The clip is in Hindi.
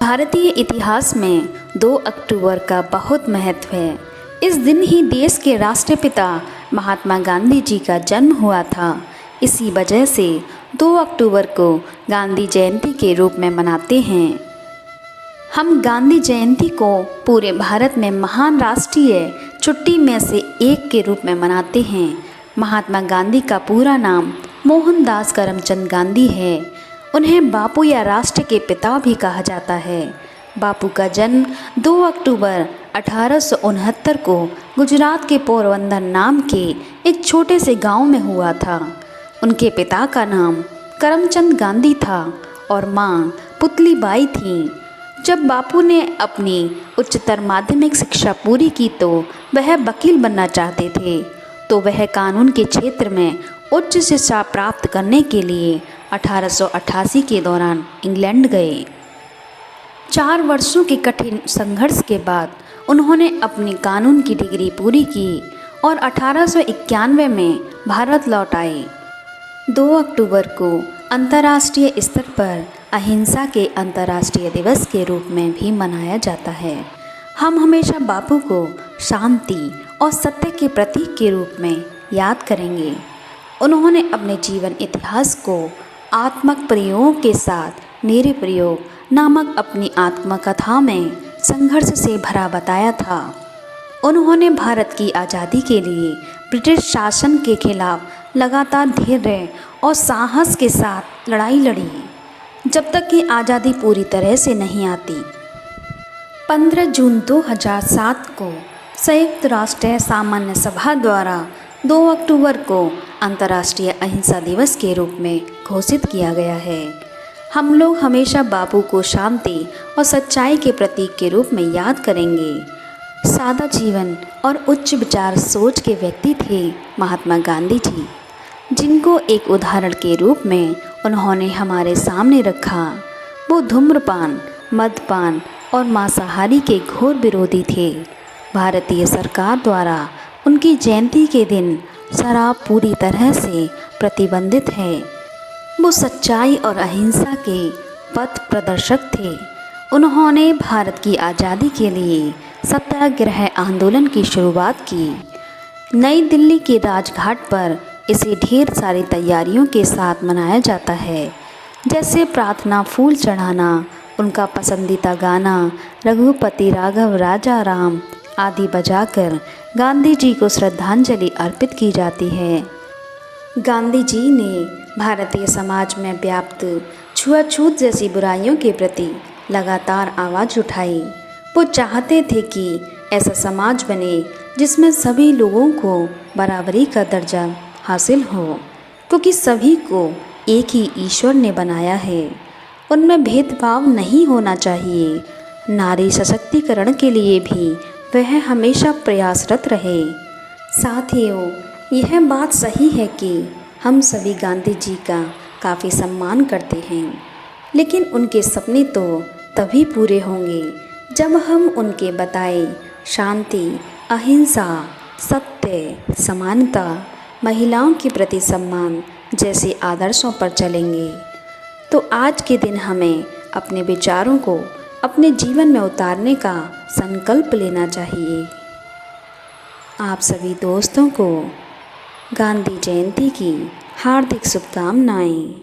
भारतीय इतिहास में 2 अक्टूबर का बहुत महत्व है। इस दिन ही देश के राष्ट्रपिता महात्मा गांधी जी का जन्म हुआ था। इसी वजह से 2 अक्टूबर को गांधी जयंती के रूप में मनाते हैं। हम गांधी जयंती को पूरे भारत में महान राष्ट्रीय छुट्टी में से एक के रूप में मनाते हैं। महात्मा गांधी का पूरा नाम मोहनदास करमचंद गांधी है। उन्हें बापू या राष्ट्र के पिता भी कहा जाता है। बापू का जन्म 2 अक्टूबर 1869 को गुजरात के पोरबंदर नाम के एक छोटे से गांव में हुआ था। उनके पिता का नाम करमचंद गांधी था और मां पुतलीबाई थी। जब बापू ने अपनी उच्चतर माध्यमिक शिक्षा पूरी की तो वह वकील बनना चाहते थे, तो वह कानून के क्षेत्र में उच्च शिक्षा प्राप्त करने के लिए 1888 के दौरान इंग्लैंड गए। 4 वर्षों के कठिन संघर्ष के बाद उन्होंने अपनी कानून की डिग्री पूरी की और 1891 में भारत लौट आए। 2 अक्टूबर को अंतर्राष्ट्रीय स्तर पर अहिंसा के अंतर्राष्ट्रीय दिवस के रूप में भी मनाया जाता है। हम हमेशा बापू को शांति और सत्य के प्रतीक के रूप में याद करेंगे। उन्होंने अपने जीवन इतिहास को आत्मक प्रयोगों के साथ मेरे प्रयोग नामक अपनी आत्मकथा में संघर्ष से भरा बताया था। उन्होंने भारत की आज़ादी के लिए ब्रिटिश शासन के खिलाफ लगातार धैर्य और साहस के साथ लड़ाई लड़ी, जब तक कि आज़ादी पूरी तरह से नहीं आती। 15 जून 2007 को संयुक्त राष्ट्र सामान्य सभा द्वारा 2 अक्टूबर को अंतर्राष्ट्रीय अहिंसा दिवस के रूप में घोषित किया गया है। हम लोग हमेशा बापू को शांति और सच्चाई के प्रतीक के रूप में याद करेंगे। सादा जीवन और उच्च विचार सोच के व्यक्ति थे महात्मा गांधी जी, जिनको एक उदाहरण के रूप में उन्होंने हमारे सामने रखा। वो धूम्रपान, मद्यपान और मांसाहारी के घोर विरोधी थे। भारतीय सरकार द्वारा उनकी जयंती के दिन शराब पूरी तरह से प्रतिबंधित है। वो सच्चाई और अहिंसा के पथ प्रदर्शक थे। उन्होंने भारत की आज़ादी के लिए सत्याग्रह आंदोलन की शुरुआत की। नई दिल्ली के राजघाट पर इसे ढेर सारी तैयारियों के साथ मनाया जाता है, जैसे प्रार्थना फूल चढ़ाना, उनका पसंदीदा गाना रघुपति राघव राजा राम आदि बजाकर गांधी जी को श्रद्धांजलि अर्पित की जाती है। गांधी जी ने भारतीय समाज में व्याप्त छुआछूत जैसी बुराइयों के प्रति लगातार आवाज़ उठाई। वो चाहते थे कि ऐसा समाज बने जिसमें सभी लोगों को बराबरी का दर्जा हासिल हो, क्योंकि सभी को एक ही ईश्वर ने बनाया है। उनमें भेदभाव नहीं होना चाहिए। नारी सशक्तिकरण के लिए भी वह हमेशा प्रयासरत रहे। साथियों, यह बात सही है कि हम सभी गांधी जी का काफ़ी सम्मान करते हैं, लेकिन उनके सपने तो तभी पूरे होंगे जब हम उनके बताए शांति, अहिंसा, सत्य, समानता, महिलाओं के प्रति सम्मान जैसे आदर्शों पर चलेंगे। तो आज के दिन हमें अपने विचारों को अपने जीवन में उतारने का संकल्प लेना चाहिए। आप सभी दोस्तों को गांधी जयंती की हार्दिक शुभकामनाएं।